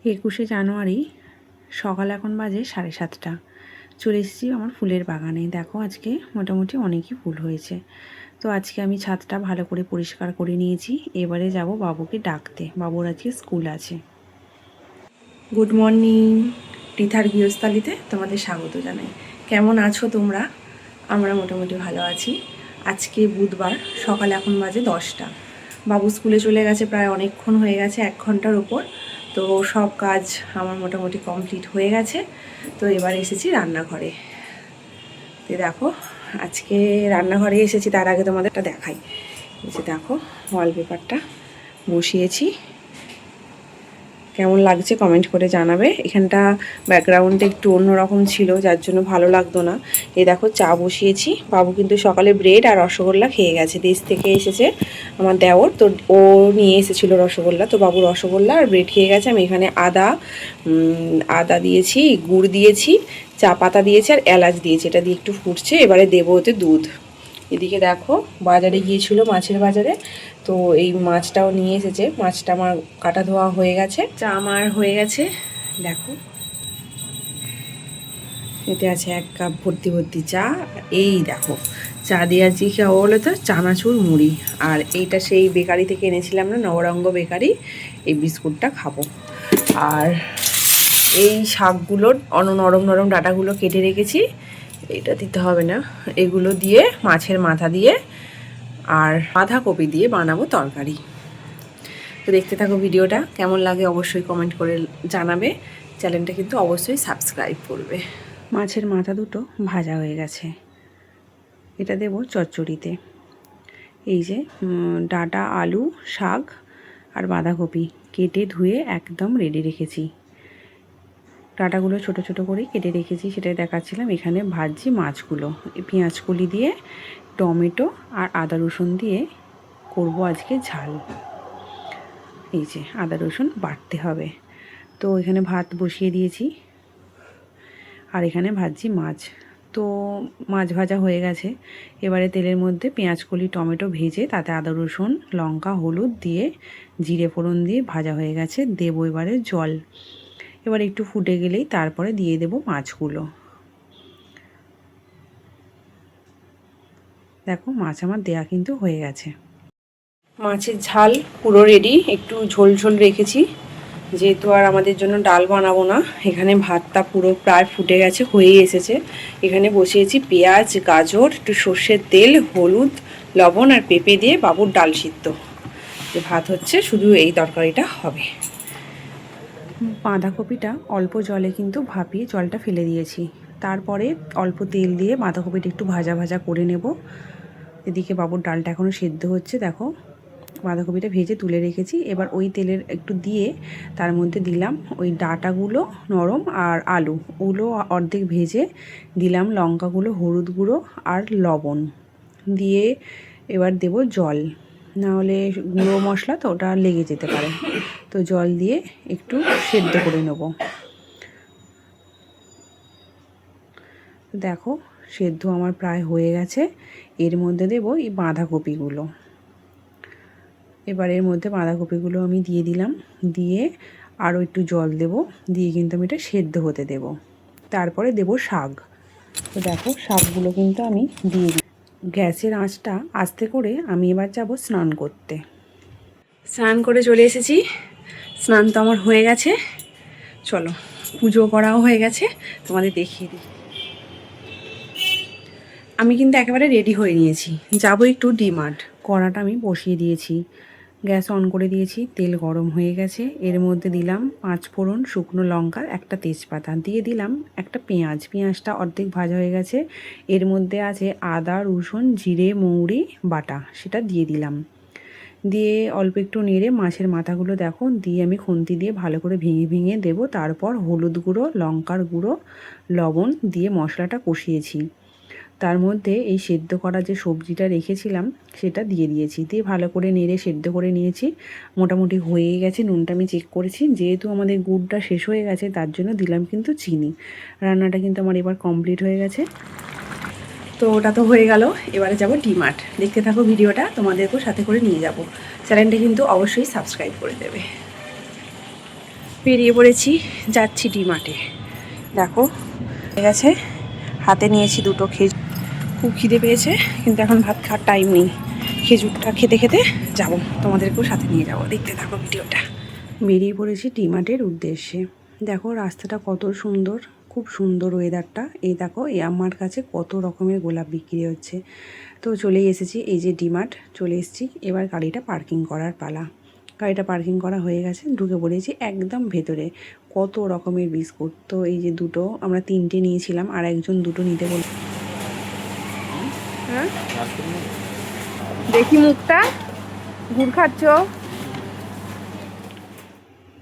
21শে জানুয়ারি সকাল এখন বাজে 7:30। চলে এসেছি আমার ফুলের বাগানে। দেখো আজকে মোটামুটি অনেকই ফুল হয়েছে। তো আজকে আমি ছাদটা ভালো করে পরিষ্কার করে নিয়েছি। এবারে যাব বাবুকে ডাকতে, বাবুর আজকে স্কুল আছে। গুড মর্নিং, টিথার গৃহস্থালিতে তোমাদের স্বাগত জানাই। কেমন আছো তোমরা? আমরা মোটামুটি ভালো আছি। আজকে বুধবার, সকাল এখন বাজে 10টা। বাবু স্কুলে চলে গেছে, প্রায় অনেকক্ষণ হয়ে গেছে, 1 ঘন্টার ওপর। তো সব কাজ আমার মোটামুটি কমপ্লিট হয়ে গেছে। তো এবার এসেছি রান্নাঘরে। তো দেখো আজকে রান্নাঘরে এসেছি, তার আগে তোমাদেরটা দেখাই। এই যে দেখো ওয়ালপেপারটা বসিয়েছি, কেমন লাগছে কমেন্ট করে জানাবে। এখানটা ব্যাকগ্রাউন্ডে একটু অন্যরকম ছিল, যার জন্য ভালো লাগতো না। এই দেখো চা বসিয়েছি। বাবু কিন্তু সকালে ব্রেড আর রসগোল্লা খেয়ে গেছে। দেশ থেকে এসেছে আমার দেওর, তো ও নিয়ে এসেছিলো রসগোল্লা। তো বাবু রসগোল্লা আর ব্রেড খেয়ে গেছে। আমি এখানে আদা দিয়েছি, গুড় দিয়েছি, চা পাতা দিয়েছি আর এলাচ দিয়েছি। এটা দিয়ে একটু ফুটছে, এবারে দেবো ওতে দুধ। এদিকে দেখো বাজারে গিয়েছিল, মাছের বাজারে। তো এই মাছটাও নিয়ে এসেছে। মাছটা আমার কাটা ধোয়া হয়ে গেছে, চা আমার হয়ে গেছে। দেখো এতে আছে 1 কাপ ভর্তি ভর্তি চা। এই দেখো চা দিয়ে আজকে খাওয়া বলো তো চানাচুর মুড়ি। আর এইটা সেই বেকারি থেকে এনেছিলাম না, নবরঙ্গ বেকারি। এই বিস্কুটটা খাবো। আর এই শাকগুলোর নরম নরম ডাঁটাগুলো কেটে রেখেছি, এটা দিতে হবে না। এগুলো দিয়ে মাছের মাথা দিয়ে আর বাঁধাকপি দিয়ে বানাবো তরকারি। তো দেখতে থাকো ভিডিওটা, কেমন লাগে অবশ্যই কমেন্ট করে জানাবে। চ্যানেলটা কিন্তু অবশ্যই সাবস্ক্রাইব করবে। মাছের মাথা দুটো ভাজা হয়ে গেছে, এটা দেব চচ্চড়িতে। এই যে ডাঁটা, আলু, শাক আর বাঁধাকপি কেটে ধুয়ে একদম রেডি রেখেছি। ডাঁটাগুলো ছোট ছোট করে কেটে রেখেছি, সেটাই দেখাচ্ছিলাম। এখানে ভাজছি মাছগুলো। পেঁয়াজ কলি দিয়ে, টমেটো আর আদা রসুন দিয়ে করব আজকে ঝাল। এই যে আদা রসুন বাটতে হবে। তো এখানে ভাত বসিয়ে দিয়েছি আর এখানে ভাজছি মাছ। তো মাছ ভাজা হয়ে গেছে। এবারে তেলের মধ্যে পেঁয়াজ কলি, টমেটো ভেজে তাতে আদা রসুন, লঙ্কা, হলুদ দিয়ে জিরে ফোড়ন দিয়ে ভাজা হয়ে গেছে। দেবো এবারে জল। এবার একটু ফুটে গেলেই তারপরে দিয়ে দেব মাছগুলো। দেখো মাছ আমার দেয়া কিন্তু হয়ে গেছে। মাছের ঝাল পুরো রেডি। একটু ঝোল ঝোল রেখেছি, যেহেতু আর আমাদের জন্য ডাল বানাবো না। এখানে ভাতটা পুরো প্রায় ফুটে গেছে, হয়েই এসেছে। এখানে বসিয়েছি পেঁয়াজ, গাজর, একটু সর্ষের তেল, হলুদ, লবণ আর পেঁপে দিয়ে বাবুর ডাল সিদ্ধ। যে ভাত হচ্ছে, শুধু এই তরকারিটা হবে। বাঁধাকপিটা অল্প জলে কিন্তু ভাপিয়ে জলটা ফেলে দিয়েছি। তারপরে অল্প তেল দিয়ে বাঁধাকপিটা একটু ভাজা ভাজা করে নেব। এদিকে বাবুর ডালটা এখনও সেদ্ধ হচ্ছে। দেখো বাঁধাকপিটা ভেজে তুলে রেখেছি। এবার ওই তেলের একটু দিয়ে তার মধ্যে দিলাম ওই ডাঁটাগুলো নরম আর আলু, ওগুলো অর্ধেক ভেজে দিলাম, লঙ্কাগুলো, হলুদ গুঁড়ো আর লবণ দিয়ে এবার দেব জল। নাহলে গুঁড়ো মশলা তো ওটা লেগে যেতে পারে। তো জল দিয়ে একটু সেদ্ধ করে নেব। দেখো সেদ্ধ আমার প্রায় হয়ে গেছে। এর মধ্যে দেব এই বাঁধাকপিগুলো। এবার এর মধ্যে বাঁধাকপিগুলো আমি দিয়ে দিলাম, দিয়ে আরও একটু জল দেব, দিয়ে কিন্তু আমি এটা সেদ্ধ হতে দেব। তারপরে দেব শাক। তো দেখো শাকগুলো কিন্তু আমি দিয়ে দিই। গ্যাসের আঁচটা আস্তে করে আমি এবার যাব স্নান করতে। স্নান করে চলে এসেছি। স্নান তো আমার হয়ে গেছে। চলো পুজো করাও হয়ে গেছে, তোমাদের দেখিয়ে দিই। আমি কিন্তু একেবারে রেডি হয়ে নিয়েছি, যাবো একটু ডিমার্ট। কড়াটা আমি বসিয়ে দিয়েছি, গ্যাস অন করে দিয়েছি, তেল গরম হয়ে গেছে। এর মধ্যে দিলাম 5 ফোড়ন, শুকনো লঙ্কা, একটা তেজপাতা, দিয়ে দিলাম একটা পেঁয়াজ। পেঁয়াজটা অর্ধেক ভাজা হয়ে গেছে। এর মধ্যে আছে আদা, রসুন, জিরে, মৌরি বাটা, সেটা দিয়ে দিলাম। দিয়ে অল্প একটু নেড়ে মাছের মাথাগুলো দেখো দিয়ে আমি খুন্তি দিয়ে ভালো করে ভেঙে ভেঙে দেবো। তারপর হলুদ গুঁড়ো, লঙ্কার গুঁড়ো, লবণ দিয়ে মশলাটা কষিয়েছি। তার মধ্যে এই সেদ্ধ করা যে সবজিটা রেখেছিলাম সেটা দিয়ে দিয়েছি, দিয়ে ভালো করে নেড়ে সেদ্ধ করে নিয়েছি। মোটামুটি হয়েই গেছে। নুনটা আমি চেক করেছি, যেহেতু আমাদের গুড়টা শেষ হয়ে গেছে তার জন্য দিলাম কিন্তু চিনি। রান্নাটা কিন্তু আমার এবার কমপ্লিট হয়ে গেছে। তো ওটা তো হয়ে গেল, এবারে যাব ডিমার্ট। দেখতে থাকো ভিডিওটা, তোমাদেরকেও সাথে করে নিয়ে যাব। চ্যানেলটা কিন্তু অবশ্যই সাবস্ক্রাইব করে দেবে। বেরিয়ে পড়েছি, যাচ্ছি ডিমার্টে। দেখো ঠিক আছে, হাতে নিয়েছি দুটো খেজুর। খুব খিদে পেয়েছে কিন্তু এখন ভাত খাওয়ার টাইম নেই। খেজুরটা খেতে খেতে যাব, তোমাদেরকেও সাথে নিয়ে যাব, দেখতে থাকো ভিডিওটা। বেরিয়ে পড়েছি ডিমার্টের উদ্দেশ্যে। দেখো রাস্তাটা কত সুন্দর, খুব সুন্দর ওয়েদারটা। এই দেখো এই আমার কাছে কত রকমের গোলাপ বিক্রি হচ্ছে। তো চলেই এসেছি, এই যে ডিমার্ট চলে এসেছি। এবার গাড়িটা পার্কিং করার পালা। গাড়িটা পার্কিং করা হয়ে গেছে, ঢুকে পড়েছি একদম ভেতরে। কত রকমের বিস্কুট, তো এই যে দুটো, আমরা তিনটে নিয়েছিলাম, আর একজন দুটো নিতে বল। হ্যাঁ দেখি মুখটা, গুড় খাচ্ছ।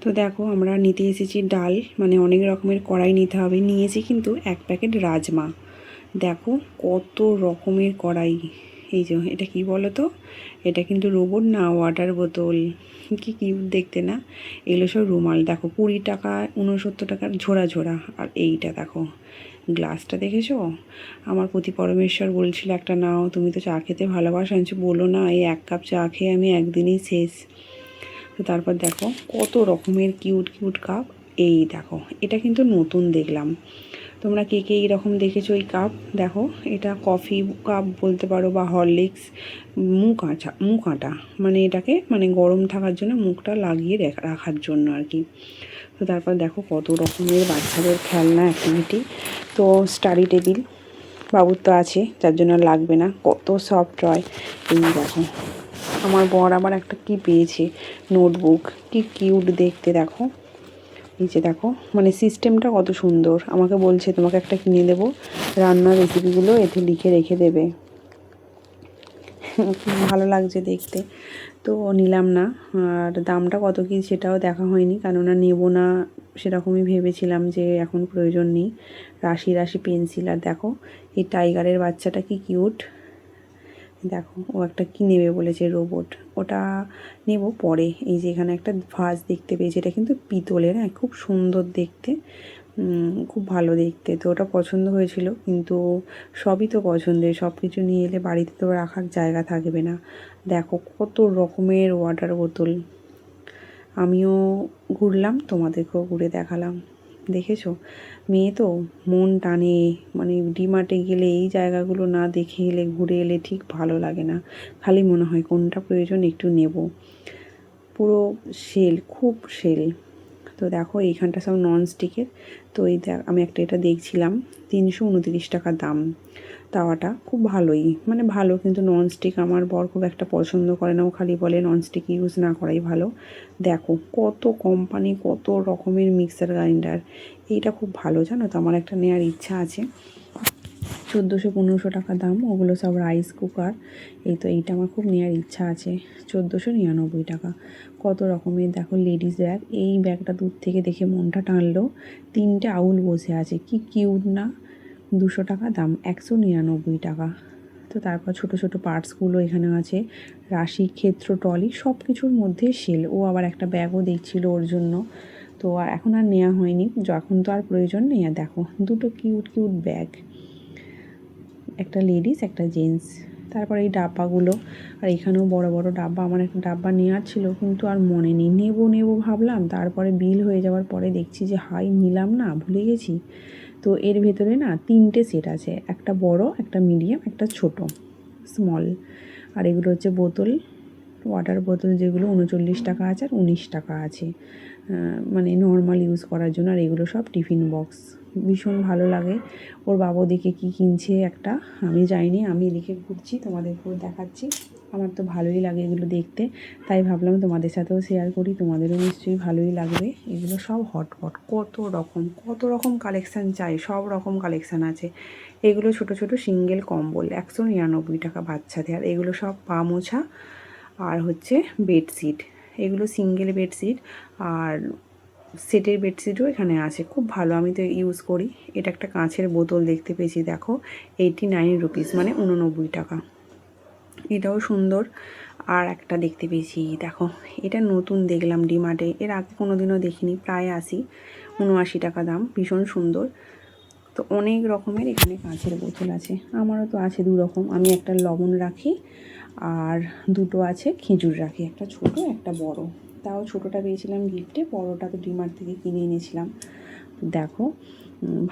তো দেখো আমরা নিতে এসেছি ডাল, মানে অনেক রকমের কড়াই নিতে হবে। নিয়েছি কিন্তু এক প্যাকেট রাজমা। দেখো কত রকমের কড়াই। এই যে এটা কি বলো তো, এটা কিন্তু রোবট না, ওয়াটার বোতল। কি কিউট দেখতে না। এগুলো সব রুমাল। দেখো 20 টাকা 69 টাকার ঝোড়া ঝোড়া। আর এইটা দেখো গ্লাসটা দেখেছো, আমার প্রতি পরমেশ্বর বলছিল একটা নাও, তুমি তো চা খেতে ভালোবাসো। আমি বলো না, এই 1 কাপ চা খেয়ে আমি একদিনই শেষ। তো তারপর দেখো কত রকমের কিউট কিউট কাপ। এই দেখো এটা কিন্তু নতুন দেখলাম। তোমরা কে কে এইরকম দেখেছো এই কাপ? দেখো এটা কফি কাপ বলতে পারো, বা হরলিক্স মুখ আটা, মানে এটাকে মানে গরম থাকার জন্য মুখটা লাগিয়ে রাখার জন্য আর কি। তো তারপর দেখো কত রকমের বাচ্চাদের খেলনা অ্যাক্টিভিটি। তো স্টাডি টেবিল বাবুর তো আছে, যার জন্য লাগবে না। কত সফট টয়। এই দেখো আমার বর আবার একটা কি পেয়েছে, নোটবুক। কি কিউট দেখতে দেখো। নিচে দেখো মানে সিস্টেমটা কত সুন্দর। আমাকে বলছে তোমাকে একটা কিনে দেবো, রান্নার রেসিপিগুলো এতে লিখে রেখে দেবে। খুব ভালো লাগছে দেখতে। তো নিলাম না। আর দামটা কত কী সেটাও দেখা হয়নি, কেননা নেবো না সেরকমই ভেবেছিলাম, যে এখন প্রয়োজন নেই। রাশি রাশি পেন্সিল। আর দেখো এই টাইগারের বাচ্চাটা কি কিউট। দেখো ও একটা কী নেবে বলেছে, রোবট। ওটা নেব পরে। এই যে এখানে একটা ভাস দেখতে পেয়েছি, এটা কিন্তু পিতলের, হ্যাঁ খুব সুন্দর দেখতে, খুব ভালো দেখতে। তো ওটা পছন্দ হয়েছিল, কিন্তু সবই তো পছন্দের, সব কিছু নিয়ে এলে বাড়িতে তো রাখার জায়গা থাকবে না। দেখো কত রকমের ওয়াটার বোতল। আমিও ঘুরলাম, তোমাদেরকেও ঘুরে দেখালাম। দেখেছো, মেয়ে তো মন টানে, মানে ডিমার্টে গেলে এই জায়গাগুলো না দেখে এলে, ঘুরে এলে ঠিক ভালো লাগে না। খালি মনে হয় কোনটা প্রয়োজন একটু নেব। পুরো সেল, খুব সেল। তো দেখো এইখানটা সব ননস্টিকের। তো এই দেখ আমি একটা এটা দেখছিলাম, 329 টাকা দাম। তাওয়াটা খুব ভালোই, মানে ভালো, কিন্তু ননস্টিক আমার বর খুব একটা পছন্দ করে না। ও খালি বলে ননস্টিক ইউজ না করাই ভালো। দেখো কত কোম্পানি, কত রকমের মিক্সার গ্রাইন্ডার। এইটা খুব ভালো, জানো তো, আমার একটা নেওয়ার ইচ্ছা আছে। 1400-1500 টাকা দাম। ওগুলো সব রাইস কুকার। এই তো এইটা আমার খুব নেওয়ার ইচ্ছা আছে, 1499 টাকা। কত রকমের দেখো লেডিস ব্যাগ। এই ব্যাগটা দূর থেকে দেখে মনটা টানলো। 3টে আউল বসে আছে, কি কিউট না। 200 টাকা দাম, 199 টাকা। তো তারপর ছোট ছোট পার্টসগুলো এখানে আছে। রাশি, ক্ষেত্র, ট্রলি সব কিছুর মধ্যে সেল। ও আবার একটা ব্যাগও দেখছিল ওর জন্য, তো আর এখন আর নেওয়া হয়নি, যখন তো আর প্রয়োজন নেই। আর দেখো দুটো কিউট কিউট ব্যাগ, একটা লেডিস একটা জেন্টস। তারপরে এই ডাব্বাগুলো, আর এখানেও বড় বড় ডাব্বা। আমার একটা ডাব্বা নেওয়ার ছিল, কিন্তু আর মনে নেই, নেবো ভাবলাম, তারপরে বিল হয়ে যাওয়ার পরে দেখছি যে হাই নিলাম না, ভুলে গেছি। তো এর ভেতরে না 3টে সেট আছে, একটা বড়, একটা মিডিয়াম, একটা ছোট স্মল। আর এগুলো হচ্ছে বোতল, ওয়াটার বোতল, যেগুলো 39 টাকা আছে আর 19 টাকা আছে, মানে নর্মাল ইউজ করার জন্য। আর এগুলো সব টিফিন বক্স। ভীষণ ভালো লাগে। ওর বাবা দিকে কী কিনছে একটা, আমি যাইনি, আমি এদিকে ঘুরছি, তোমাদেরকেও দেখাচ্ছি। আমার তো ভালোই লাগে এগুলো দেখতে, তাই ভাবলাম তোমাদের সাথেও শেয়ার করি, তোমাদেরও নিশ্চয়ই ভালোই লাগবে। এগুলো সব হটপট, কত রকম কালেকশান চাই, সব রকম কালেকশান আছে। এগুলো ছোট ছোট সিঙ্গেল কম্বল, 199 টাকা বাচ্চাদের। আর এগুলো সব পা মোছা আর হচ্ছে বেডশিট। এগুলো সিঙ্গেল বেডশিট, আর সেটের বেডশিটও এখানে আছে, খুব ভালো, আমি তো ইউজ করি। এটা একটা কাঁচের বোতল দেখতে পেয়েছি, দেখো 89 রুপিস, মানে 89 টাকা। এটাও সুন্দর। আর একটা দেখতে পেয়েছি, দেখো এটা নতুন দেখলাম ডিমার্টে, এর আগে কোনো দিনও দেখিনি, প্রায় 79 টাকা দাম, ভীষণ সুন্দর। তো অনেক রকমের এখানে কাঁচের বোতল আছে, আমারও তো আছে 2 রকম। আমি একটা লবণ রাখি, আর দুটো আছে খেজুর রাখি, একটা ছোট একটা বড়। তাও ছোটোটা পেয়েছিলাম গিফটে, বড়োটা তো ডিমার্ট থেকে কিনে এনেছিলাম। দেখো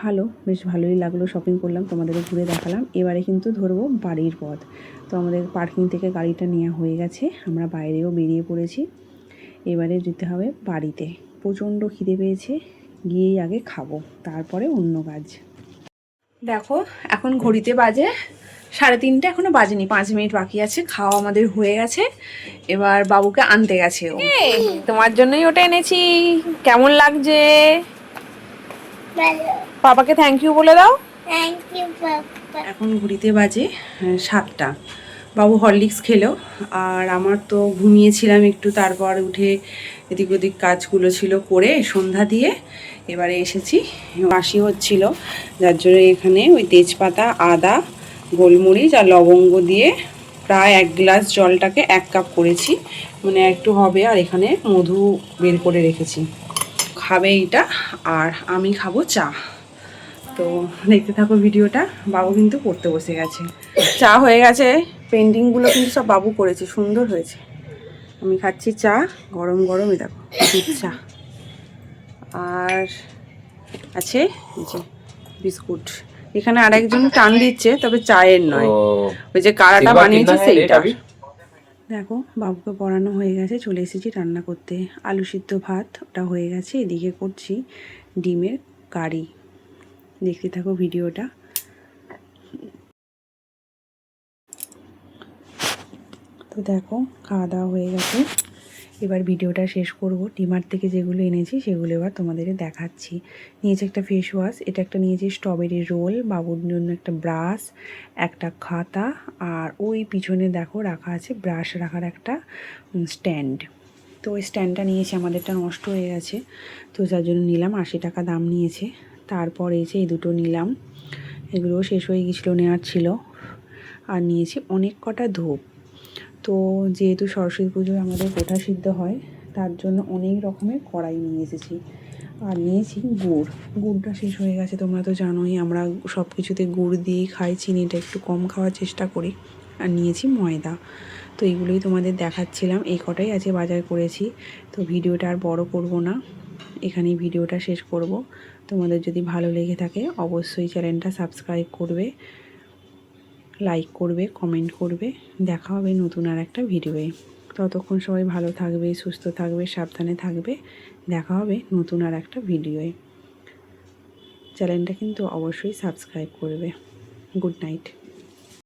ভালো, বেশ ভালোই লাগলো, শপিং করলাম, তোমাদেরও ঘুরে দেখালাম। এবারে কিন্তু ধরবো বাড়ির পথ। তো আমাদের পার্কিং থেকে গাড়িটা নেওয়া হয়ে গেছে, আমরা বাইরেও বেরিয়ে পড়েছি। এবারে যেতে হবে বাড়িতে। প্রচণ্ড খিদে পেয়েছে, গিয়েই আগে খাবো, তারপরে অন্য কাজ। দেখো এখন ঘড়িতে বাজে 3:30, এখনো বাজেনি, 5 মিনিট বাকি আছে। খাওয়া আমাদের হয়ে গেছে, এবার বাবুকে আনতে গেছে ও। তোমার জন্যই ওটা এনেছি। কেমন লাগছে? পাপাকে থ্যাংক ইউ বলে দাও। Thank you papa. এখন ঘড়িতে বাজে 7টা। বাবু হরলিক্স খেলো, আর আমার তো ঘুমিয়েছিলাম একটু, তারপর উঠে এদিক ওদিক কাজগুলো ছিল করে সন্ধ্যা দিয়ে এবারে এসেছি। বাসি হচ্ছিল, যার জন্য এখানে ওই তেজপাতা, আদা, গোলমরিচ আর লবঙ্গ দিয়ে প্রায় 1 গ্লাস জলটাকে 1 কাপ করেছি, মানে একটু হবে। আর এখানে মধু বের করে রেখেছি, খাবে এইটা, আর আমি খাবো চা। তো দেখতে থাকো ভিডিওটা। বাবু কিন্তু পড়তে বসে গেছে। চা হয়ে গেছে, পেন্টিংগুলো কিন্তু সব বাবু করেছে, সুন্দর হয়েছে। আমি খাচ্ছি চা, গরম গরম, এই দেখো দুধ চা। আর আছে এই যে বিস্কুট। এখানে আরেকজন টান দিচ্ছে, তবে চায়ের নয়, ওই যে কারাটা বানিয়েছে সেইটা। দেখো বাবুকে পড়ানো হয়ে গেছে, চলে এসেছি রান্না করতে। আলু সিদ্ধ ভাত ওটা হয়ে গেছে, এদিকে করছি ডিমের কারি। দেখতে থাকো ভিডিওটা। তো দেখো খাওয়া দাওয়া হয়ে গেছে, এবার ভিডিওটা শেষ করব। ডিমার্ট থেকে যেগুলো এনেছি সেগুলো এবার তোমাদের দেখাচ্ছি। নিয়েছি একটা ফেস ওয়াশ, এটা একটা নিয়েছি স্ট্রবেরি রোল, বাবুর জন্য একটা ব্রাশ, একটা খাতা, আর ওই পিছনে দেখো রাখা আছে ব্রাশ রাখার একটা স্ট্যান্ড। তো ওই স্ট্যান্ডটা নিয়েছি, আমাদেরটা নষ্ট হয়ে গেছে, তো যার জন্য নিলাম, 80 টাকা দাম নিয়েছে। তারপর এসে এই দুটো নিলাম, এগুলোও শেষ হয়ে গেছিলো, নেওয়ার ছিল। আর নিয়েছি অনেক কটা ধূপ। তো যেহেতু সরস্বতী পুজোয় আমাদের কোঠা সিদ্ধ হয়, তার জন্য অনেক রকমের কড়াই নিয়ে এসেছি। আর নিয়েছি গুড়, গুড়টা শেষ হয়ে গেছে, তোমরা তো জানোই আমরা সব কিছুতে গুড় দিয়েই খাই, চিনিটা একটু কম খাওয়ার চেষ্টা করি। আর নিয়েছি ময়দা। তো এইগুলোই তোমাদের দেখাচ্ছিলাম, এই কটাই আছে বাজার করেছি। তো ভিডিওটা আর বড় করব না, এখানেই ভিডিওটা শেষ করব। তোমাদের যদি ভালো লেগে থাকে অবশ্যই চ্যানেলটা সাবস্ক্রাইব করবে, লাইক করবে, কমেন্ট করবে। দেখা হবে নতুন আর একটা ভিডিওয়ে। ততক্ষণ সবাই ভালো থাকবে, সুস্থ থাকবে, সাবধানে থাকবে। দেখা হবে নতুন আর একটা ভিডিওয়ে। চ্যানেলটা কিন্তু অবশ্যই সাবস্ক্রাইব করবে। Good night.